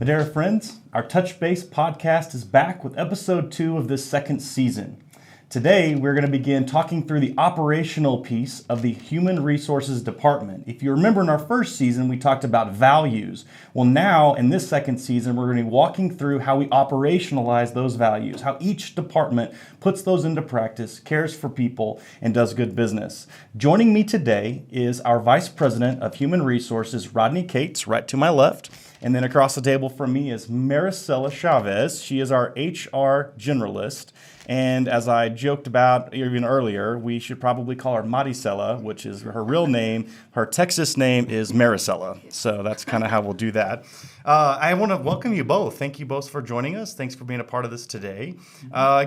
Madera friends, our Touch Base podcast is back with episode 2 of this second season. Today, we're going to begin talking through the operational piece of the Human Resources Department. If you remember in our first season, we talked about values. Well, now in this second season, we're going to be walking through how we operationalize those values, how each department puts those into practice, cares for people, and does good business. Joining me today is our Vice President of Human Resources, Rodney Cates, right to my left. And then across the table from me is Maricela Chavez. She is our HR generalist. And as I joked about even earlier, we should probably call her Maricela, which is her real name. Her Texas name is Maricela. So that's kind of how we'll do that. I want to welcome you both. Thank you both for joining us. Thanks for being a part of this today.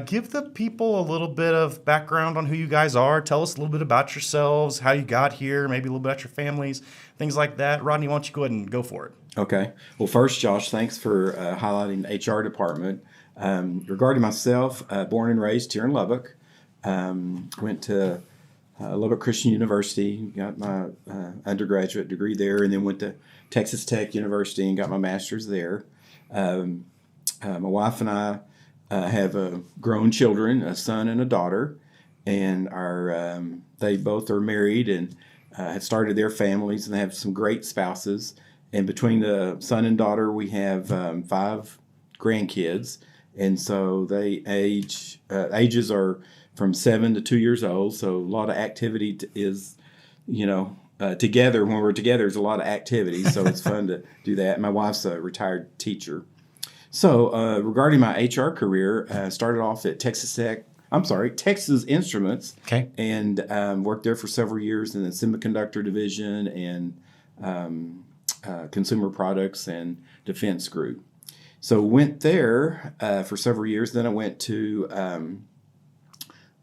Give the people a little bit of background on who you guys are. Tell us a little bit about yourselves, how you got here, maybe a little bit about your families, things like that. Rodney, why don't you go ahead and go for it? Okay. Well, first, Josh, thanks for highlighting the HR department. Regarding myself, born and raised here in Lubbock, went to Lubbock Christian University, got my undergraduate degree there, and then went to Texas Tech University and got my master's there. My wife and I have grown children, a son and a daughter, and they both are married and have started their families and have some great spouses. And between the son and daughter, we have 5 grandkids. And so they ages are from 7 to 2 years old. So a lot of activity is, together. When we're together, there's a lot of activity. So it's fun to do that. My wife's a retired teacher. So regarding my HR career, I started off at Texas Instruments. Okay. And worked there for several years in the semiconductor division and consumer products and defense group. So went there for several years. Then I went to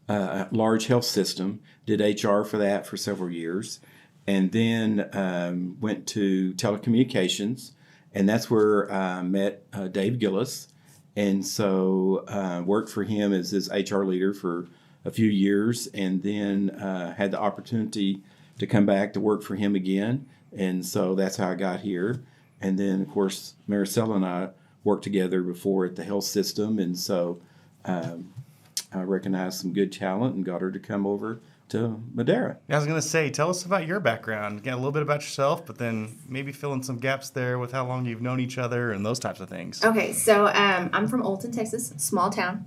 a large health system, did HR for that for several years, and then went to telecommunications, and that's where I met Dave Gillis, and so worked for him as his HR leader for a few years, and then had the opportunity to come back to work for him again, and so that's how I got here. And then, of course, Maricela and I worked together before at the health system, and so I recognized some good talent and got her to come over to Madera. I was going to say, tell us about your background. Get a little bit about yourself, but then maybe fill in some gaps there with how long you've known each other and those types of things. Okay, so I'm from Olton, Texas, small town,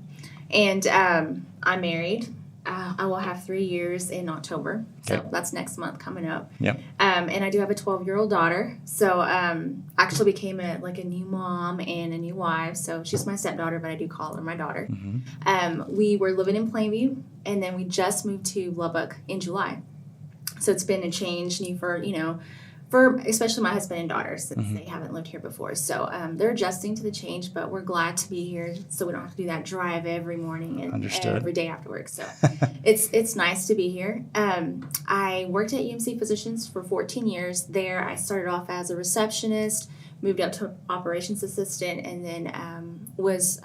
and I'm married. I will have 3 years in October, so that's next month coming up. Yep. And I do have a 12-year-old daughter, so actually became a new mom and a new wife. So she's my stepdaughter, but I do call her my daughter. Mm-hmm. We were living in Plainview, and then we just moved to Lubbock in July. So it's been a change new for especially my husband and daughter, since they haven't lived here before. So they're adjusting to the change, but we're glad to be here so we don't have to do that drive every morning and every day after work. So it's nice to be here. I worked at UMC Physicians for 14 years. There I started off as a receptionist, moved up to operations assistant, and then was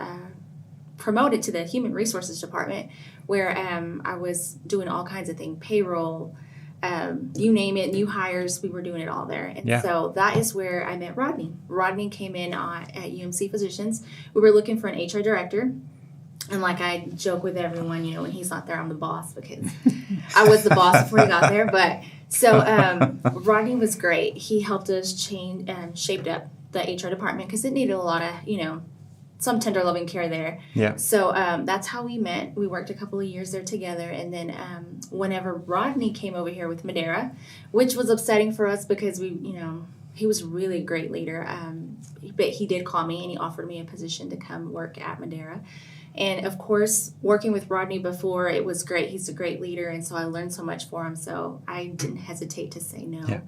promoted to the Human Resources Department, where I was doing all kinds of things, payroll, you name it, new hires, we were doing it all there. And so that is where I met Rodney. Rodney came in at UMC Physicians. We were looking for an HR director. And like I joke with everyone, when he's not there, I'm the boss, because I was the boss before he got there. But so Rodney was great. He helped us shaped up the HR department because it needed a lot of, some tender loving care there. Yeah. So that's how we met. We worked a couple of years there together. And then whenever Rodney came over here with Madera, which was upsetting for us because he was really a great leader. But he did call me and he offered me a position to come work at Madera. And of course, working with Rodney before, it was great. He's a great leader. And so I learned so much for him. So I didn't hesitate to say no. Yeah.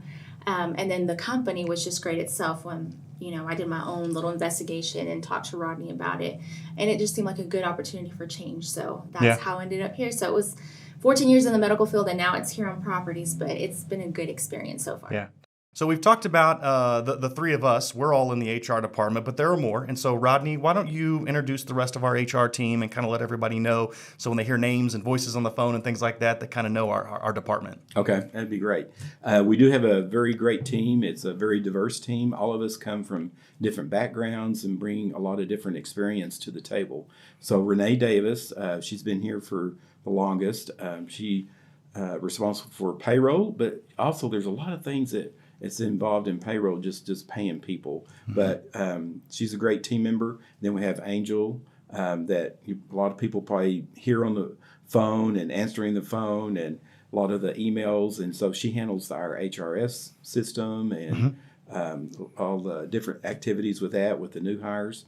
And then the company was just great itself when, I did my own little investigation and talked to Rodney about it. And it just seemed like a good opportunity for change. So that's how I ended up here. So it was 14 years in the medical field, and now it's here on properties, but it's been a good experience so far. Yeah. So we've talked about the three of us. We're all in the HR department, but there are more. And so, Rodney, why don't you introduce the rest of our HR team and kind of let everybody know, so when they hear names and voices on the phone and things like that, they kind of know our department. Okay, that'd be great. We do have a very great team. It's a very diverse team. All of us come from different backgrounds and bring a lot of different experience to the table. So Renee Davis, she's been here for the longest. She responsible for payroll, but also there's a lot of things that it's involved in payroll, just paying people. But she's a great team member. Then we have Angel, that a lot of people probably hear on the phone and answering the phone and a lot of the emails. And so she handles our HRS system and all the different activities with that, with the new hires.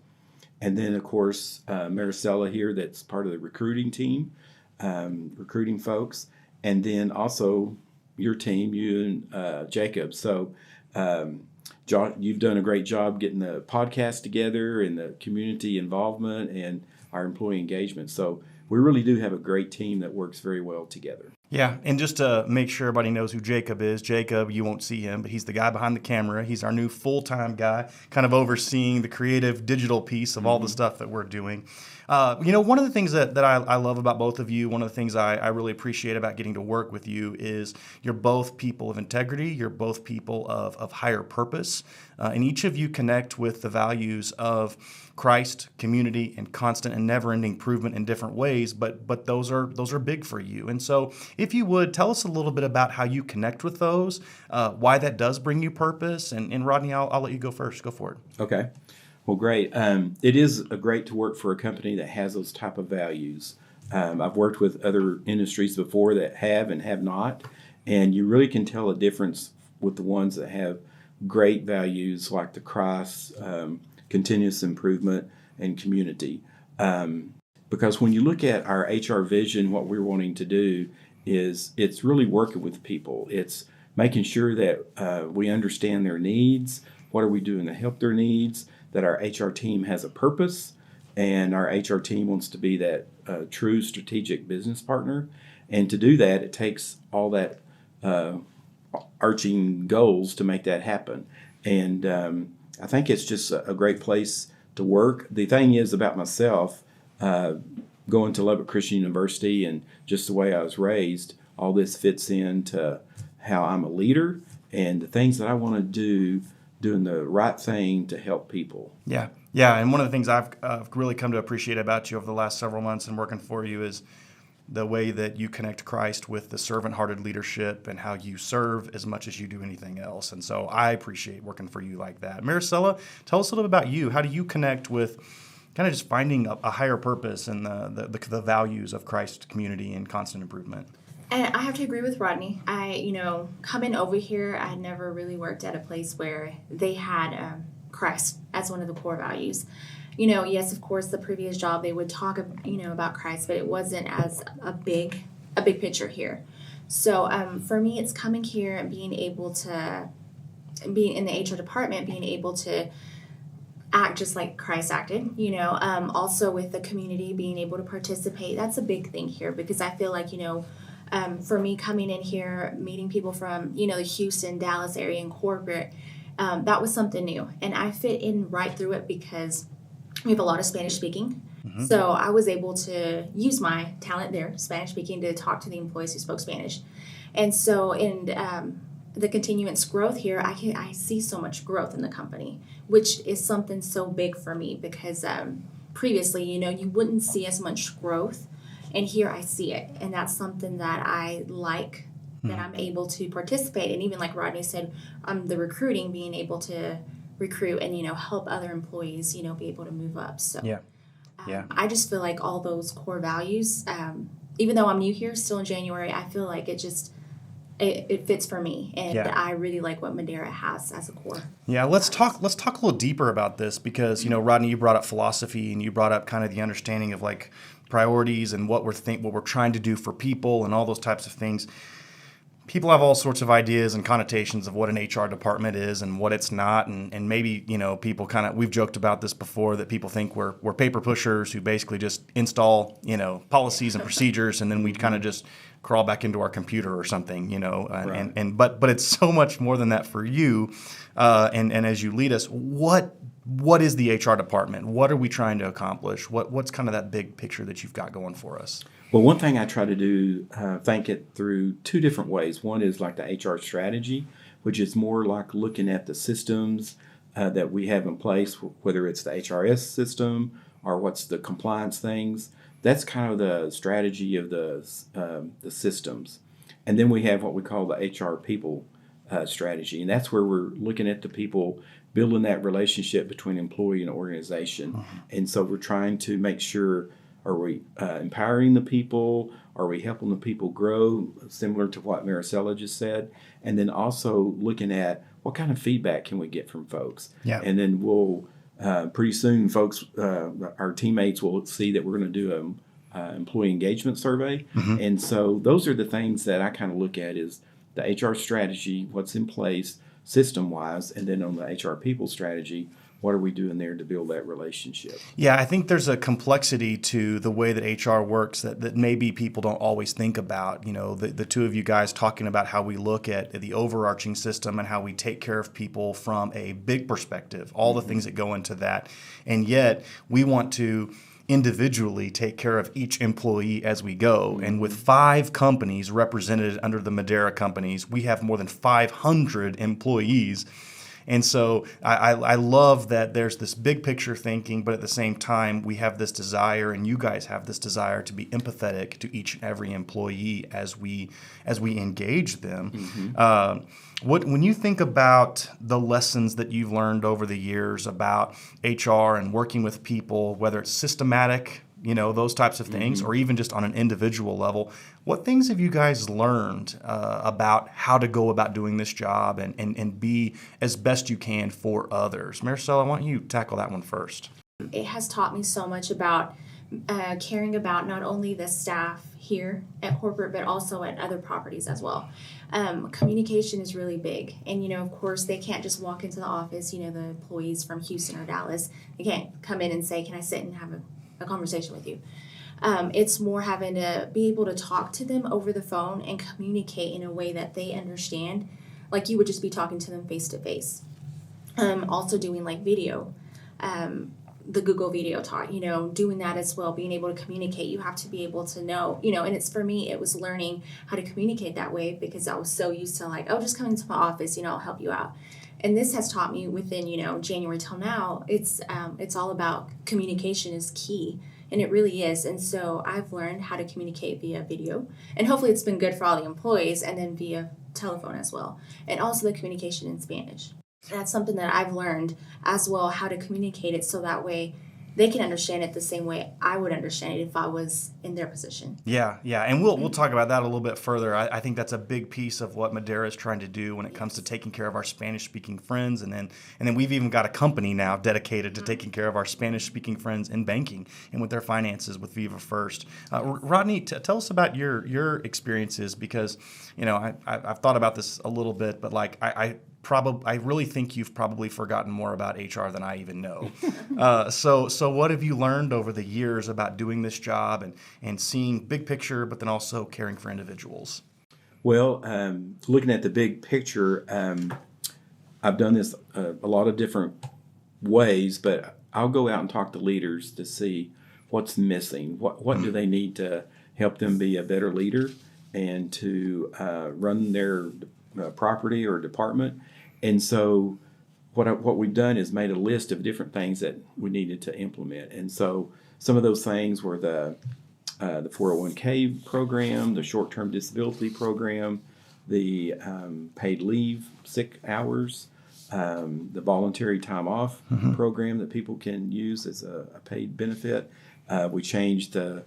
And then, of course, Maricela here, that's part of the recruiting team, recruiting folks. And then also your team, you and Jacob. So, John, you've done a great job getting the podcast together and the community involvement and our employee engagement. So we really do have a great team that works very well together. Yeah, and just to make sure everybody knows who Jacob is, Jacob, you won't see him, but he's the guy behind the camera. He's our new full-time guy, kind of overseeing the creative digital piece of all the stuff that we're doing. One of the things that I love about both of you, one of the things I really appreciate about getting to work with you is you're both people of integrity, you're both people of higher purpose, and each of you connect with the values of Christ, community, and constant and never-ending improvement in different ways, but those are big for you. And so if you would, tell us a little bit about how you connect with those, why that does bring you purpose, and Rodney, I'll let you go first. Go for it. Okay. Well, great. It is great to work for a company that has those type of values. I've worked with other industries before that have and have not, and you really can tell a difference with the ones that have great values like the Christ, continuous improvement, and community. Because when you look at our HR vision, what we're wanting to do is it's really working with people. It's making sure that we understand their needs. What are we doing to help their needs? That our HR team has a purpose, and our HR team wants to be that true strategic business partner. And to do that, it takes all that arching goals to make that happen. And I think it's just a great place to work. The thing is about myself, going to Lubbock Christian University and just the way I was raised, all this fits into how I'm a leader and the things that I want to do, doing the right thing to help people. Yeah. And one of the things I've really come to appreciate about you over the last several months and working for you is the way that you connect Christ with the servant-hearted leadership and how you serve as much as you do anything else. And so I appreciate working for you like that. Maricela, tell us a little bit about you. How do you connect with kind of just finding a higher purpose and the values of Christ, community, and constant improvement? And I have to agree with Rodney. Coming over here, I never really worked at a place where they had Christ as one of the core values. Yes, of course, the previous job, they would talk, about Christ, but it wasn't as a big picture here. So for me, it's coming here and being able to, being in the HR department, being able to act just like Christ acted, also with the community, being able to participate. That's a big thing here because I feel like, for me coming in here, meeting people from, the Houston, Dallas area and corporate, that was something new. And I fit in right through it because we have a lot of Spanish speaking. Mm-hmm. So I was able to use my talent there, Spanish speaking, to talk to the employees who spoke Spanish. And so in the continuous growth here, I see so much growth in the company, which is something so big for me because previously, you wouldn't see as much growth. And here I see it. And that's something that I like, that I'm able to participate. And even like Rodney said, the recruiting, being able to recruit and, help other employees, be able to move up. So I just feel like all those core values, even though I'm new here, still in January, I feel like it fits for me. And I really like what Madera has as a core. Yeah, let's talk a little deeper about this because, Rodney, you brought up philosophy and you brought up kind of the understanding of like priorities and what we're trying to do for people and all those types of things. people have all sorts of ideas and connotations of what an HR department is and what it's not. And maybe, people we've joked about this before, that people think we're paper pushers who basically just install, policies and procedures, and then we kind of just crawl back into our computer or something, Right. but it's so much more than that for you. And as you lead us, what is the HR department? What are we trying to accomplish? What's kind of that big picture that you've got going for us? Well, one thing I try to do, think it through two different ways. One is like the HR strategy, which is more like looking at the systems that we have in place, whether it's the HRS system or what's the compliance things. That's kind of the strategy of the systems. And then we have what we call the HR people strategy. And that's where we're looking at the people, building that relationship between employee and organization. Mm-hmm. And so we're trying to make sure, are we empowering the people? Are we helping the people grow, similar to what Maricela just said? And then also looking at what kind of feedback can we get from folks? Yeah. And then we'll, pretty soon, folks, our teammates will see that we're going to do an employee engagement survey. Mm-hmm. And so those are the things that I kind of look at is the HR strategy, what's in place system-wise, and then on the HR people strategy, what are we doing there to build that relationship? Yeah, I think there's a complexity to the way that HR works that maybe people don't always think about. The two of you guys talking about how we look at the overarching system and how we take care of people from a big perspective, all the things that go into that. And yet we want to individually take care of each employee as we go. And with 5 companies represented under the Madera companies, we have more than 500 employees. And so I love that there's this big picture thinking, but at the same time, we have this desire, and you guys have this desire to be empathetic to each and every employee as we engage them. Mm-hmm. When you think about the lessons that you've learned over the years about HR and working with people, whether it's systematic, those types of things, or even just on an individual level, what things have you guys learned about how to go about doing this job and be as best you can for others? Maricela, why don't you tackle that one first? It has taught me so much about caring about not only the staff here at corporate, but also at other properties as well. Communication is really big. And, of course, they can't just walk into the office, the employees from Houston or Dallas. They can't come in and say, can I sit and have a conversation with you? It's more having to be able to talk to them over the phone and communicate in a way that they understand, like you would just be talking to them face to face. Also doing like video, the Google video talk, doing that as well, being able to communicate. You have to be able to know, and it's for me, it was learning how to communicate that way because I was so used to like, oh, just come into my office, I'll help you out. And this has taught me within, January till now, it's all about communication is key. And it really is. And so I've learned how to communicate via video. And hopefully it's been good for all the employees, and then via telephone as well. And also the communication in Spanish. That's something that I've learned as well, how to communicate it so that way they can understand it the same way I would understand it if I was in their position. Yeah, and we'll talk about that a little bit further. I think that's a big piece of what Madera is trying to do when it comes to taking care of our Spanish-speaking friends, and then we've even got a company now dedicated to taking care of our Spanish-speaking friends in banking and with their finances with Viva First. Rodney, tell us about your experiences because I've thought about this a little bit, but like I really think you've probably forgotten more about HR than I even know. So what have you learned over the years about doing this job and seeing big picture, but then also caring for individuals? Well, looking at the big picture, I've done this a lot of different ways, but I'll go out and talk to leaders to see what's missing. What do they need to help them be a better leader and to run their property or department. And so what we've done is made a list of different things that we needed to implement. And so some of those things were the 401k program, the short-term disability program, the paid leave, sick hours, the voluntary time off program that people can use as a paid benefit. We changed the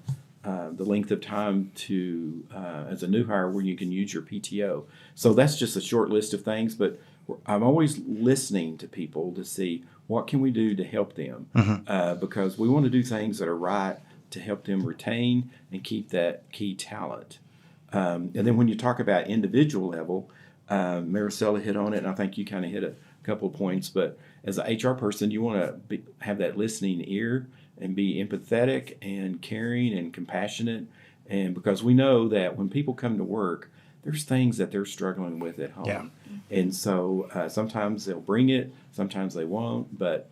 length of time to as a new hire where you can use your PTO. So that's just a short list of things, but I'm always listening to people to see what can we do to help them because we want to do things that are right to help them retain and keep that key talent. And then when you talk about individual level, Maricela hit on it, and I think you kind of hit a couple of points. But as an HR person, you want to have that listening ear and be empathetic and caring and compassionate. And because we know that when people come to work, there's things that they're struggling with at home. Yeah. And so sometimes they'll bring it, sometimes they won't, but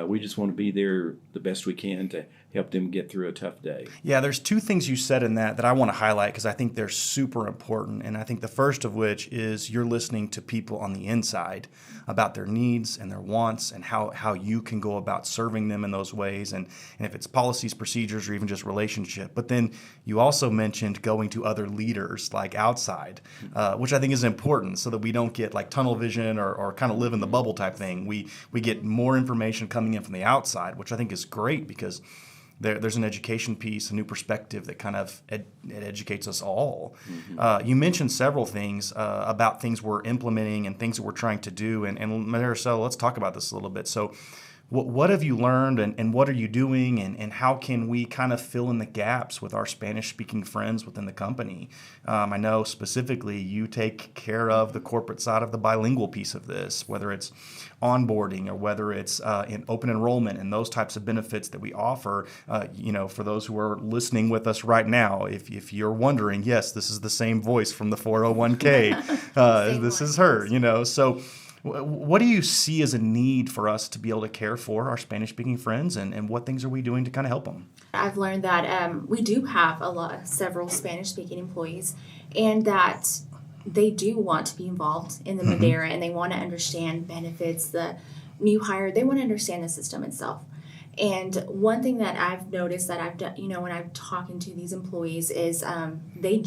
we just want to be there the best we can to help them get through a tough day. Yeah, there's two things you said in that I want to highlight because I think they're super important. And I think the first of which is you're listening to people on the inside about their needs and their wants and how you can go about serving them in those ways. And if it's policies, procedures, or even just relationship. But then you also mentioned going to other leaders like outside, which I think is important so that we don't get like tunnel vision or kind of live in the bubble type thing. We get more information coming in from the outside, which I think is great because there's an education piece, a new perspective that kind of it educates us all. Mm-hmm. You mentioned several things about things we're implementing and things that we're trying to do. And Maricela, let's talk about this a little bit. So what have you learned and what are you doing and how can we kind of fill in the gaps with our Spanish-speaking friends within the company? I know specifically you take care of the corporate side of the bilingual piece of this, whether it's onboarding or whether it's in open enrollment and those types of benefits that we offer. For those who are listening with us right now, if you're wondering, yes, this is the same voice from the 401k. This is her, so what do you see as a need for us to be able to care for our Spanish-speaking friends, and what things are we doing to kind of help them? I've learned that we do have several Spanish-speaking employees, and that they do want to be involved in the Madera, and they want to understand benefits. The new hire, they want to understand the system itself. And one thing that I've noticed that I've done, when I'm talking to these employees is they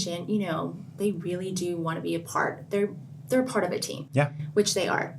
really do want to be a part. They're part of a team, which they are.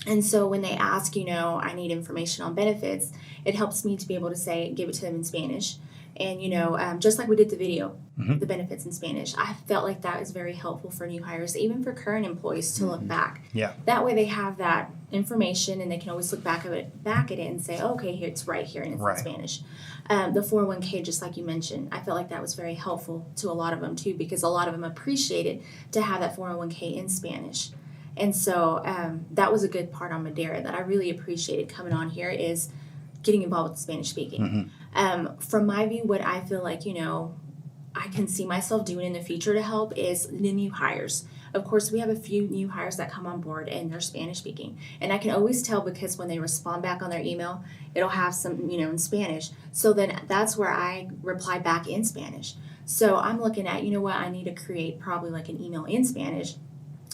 And so when they ask, I need information on benefits, it helps me to be able to give it to them in Spanish. And, just like we did the video, the benefits in Spanish, I felt like that is very helpful for new hires, even for current employees to look back. Yeah. That way they have that information and they can always look back at it and say, okay, here it's right here and it's in Spanish. The 401k, just like you mentioned, I felt like that was very helpful to a lot of them too, because a lot of them appreciated to have that 401k in Spanish. And so that was a good part on Madera that I really appreciated coming on here is getting involved with Spanish speaking. From my view, what I feel like, I can see myself doing in the future to help is the new hires. Of course, we have a few new hires that come on board and they're Spanish speaking. And I can always tell because when they respond back on their email, it'll have some, in Spanish. So then that's where I reply back in Spanish. So I'm looking at, I need to create probably like an email in Spanish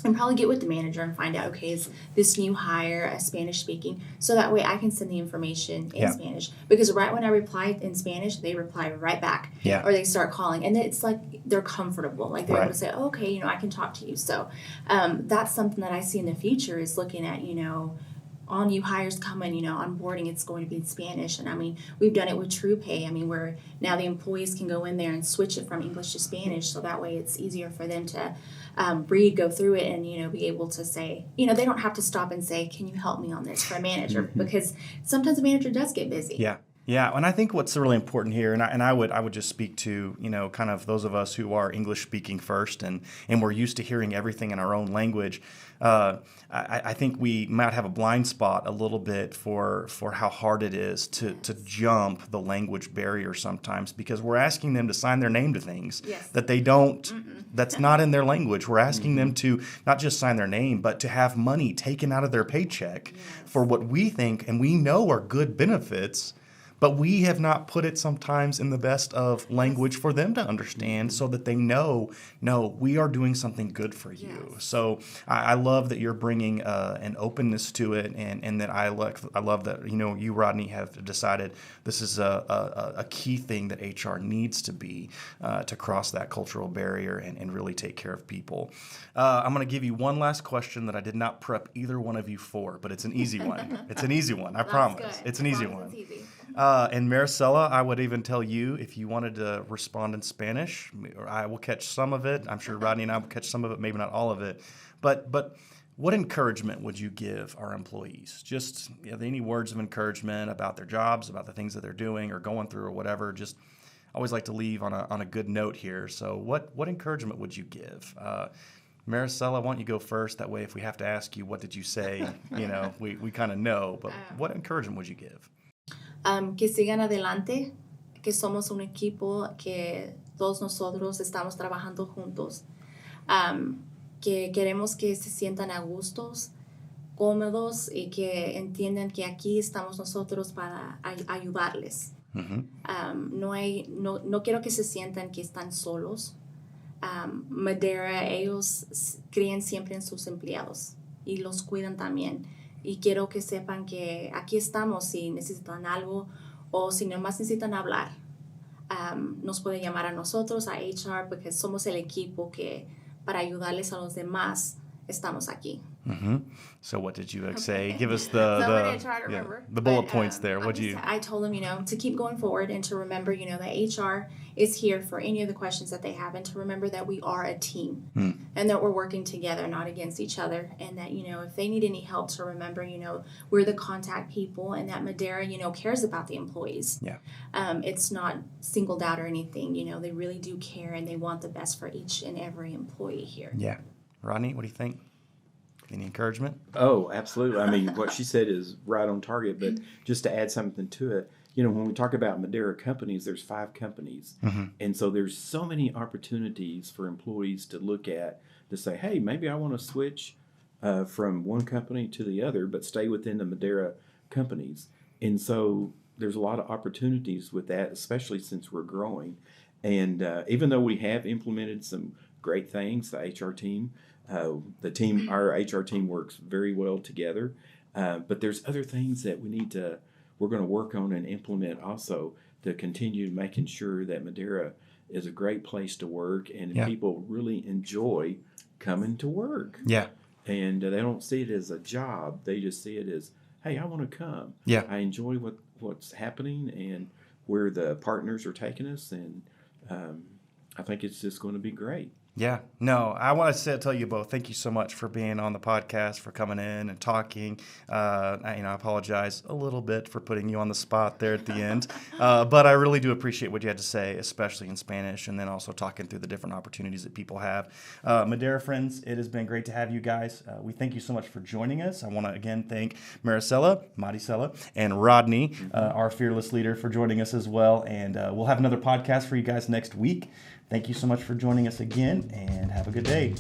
and probably get with the manager and find out, okay, is this new hire a Spanish speaking? So that way I can send the information in Spanish. Because right when I reply in Spanish, they reply right back. Yeah. Or they start calling. And it's like they're comfortable. Like they're able to say, oh, okay, I can talk to you. So that's something that I see in the future is looking at, all new hires coming, onboarding, it's going to be in Spanish. And we've done it with TruePay. Where now the employees can go in there and switch it from English to Spanish. So that way it's easier for them to go through it and, be able to say, they don't have to stop and say, can you help me on this for a manager? Because sometimes a manager does get busy. Yeah. Yeah, and I think what's really important here, and I would just speak to, kind of those of us who are English speaking first and we're used to hearing everything in our own language. I think we might have a blind spot a little bit for how hard it is to jump the language barrier sometimes because we're asking them to sign their name to things that they don't, that's not in their language. We're asking them to not just sign their name, but to have money taken out of their paycheck for what we think and we know are good benefits. But we have not put it sometimes in the best of language for them to understand so that they know, no, we are doing something good for you. Yes. So I love that you're bringing an openness to it and that I love that, you, Rodney, have decided this is a key thing that HR needs to be to cross that cultural barrier and really take care of people. I'm going to give you one last question that I did not prep either one of you for, but it's an easy one. It's an easy one, I promise. Good. It's an easy one. And Maricela, I would even tell you if you wanted to respond in Spanish, or I will catch some of it. I'm sure Rodney and I will catch some of it, maybe not all of it. But what encouragement would you give our employees? Just any words of encouragement about their jobs, about the things that they're doing or going through or whatever. Just always like to leave on a good note here. So what encouragement would you give? Maricela, why don't you go first? That way, if we have to ask you, what did you say? We kind of know, but what encouragement would you give? Que sigan adelante, que somos un equipo, que todos nosotros estamos trabajando juntos, que queremos que se sientan a gustos, cómodos y que entiendan que aquí estamos nosotros para ayudarles. No quiero que se sientan que están solos. Madera, ellos creen siempre en sus empleados y los cuidan también. Y quiero que sepan que aquí estamos si necesitan algo o si nomás necesitan hablar. Nos pueden llamar a nosotros, a HR, porque somos el equipo que para ayudarles a los demás estamos aquí. So what did you say? Give us the bullet points there. I told them, to keep going forward and to remember, that HR is here for any of the questions that they have, and to remember that we are a team and that we're working together, not against each other, and that, if they need any help, to remember, we're the contact people, and that Madera, cares about the employees. Yeah. It's not singled out or anything. They really do care, and they want the best for each and every employee here. Yeah. Rodney, what do you think? Any encouragement? Oh, absolutely. I mean, what she said is right on target, but just to add something to it, when we talk about Madera companies, there's 5 companies. And so there's so many opportunities for employees to look at to say, hey, maybe I want to switch from one company to the other, but stay within the Madera companies. And so there's a lot of opportunities with that, especially since we're growing. And even though we have implemented some great things, the HR team, our HR team works very well together, but there's other things that we're going to work on and implement also to continue making sure that Madera is a great place to work and people really enjoy coming to work. Yeah. And they don't see it as a job. They just see it as, hey, I want to come. Yeah. I enjoy what's happening and where the partners are taking us, and I think it's just going to be great. Yeah, no, I want to tell you both, thank you so much for being on the podcast, for coming in and talking. I apologize a little bit for putting you on the spot there at the end, but I really do appreciate what you had to say, especially in Spanish, and then also talking through the different opportunities that people have. Madera friends, it has been great to have you guys. We thank you so much for joining us. I want to again thank Maricela, and Rodney, our fearless leader, for joining us as well. And we'll have another podcast for you guys next week. Thank you so much for joining us again, and have a good day.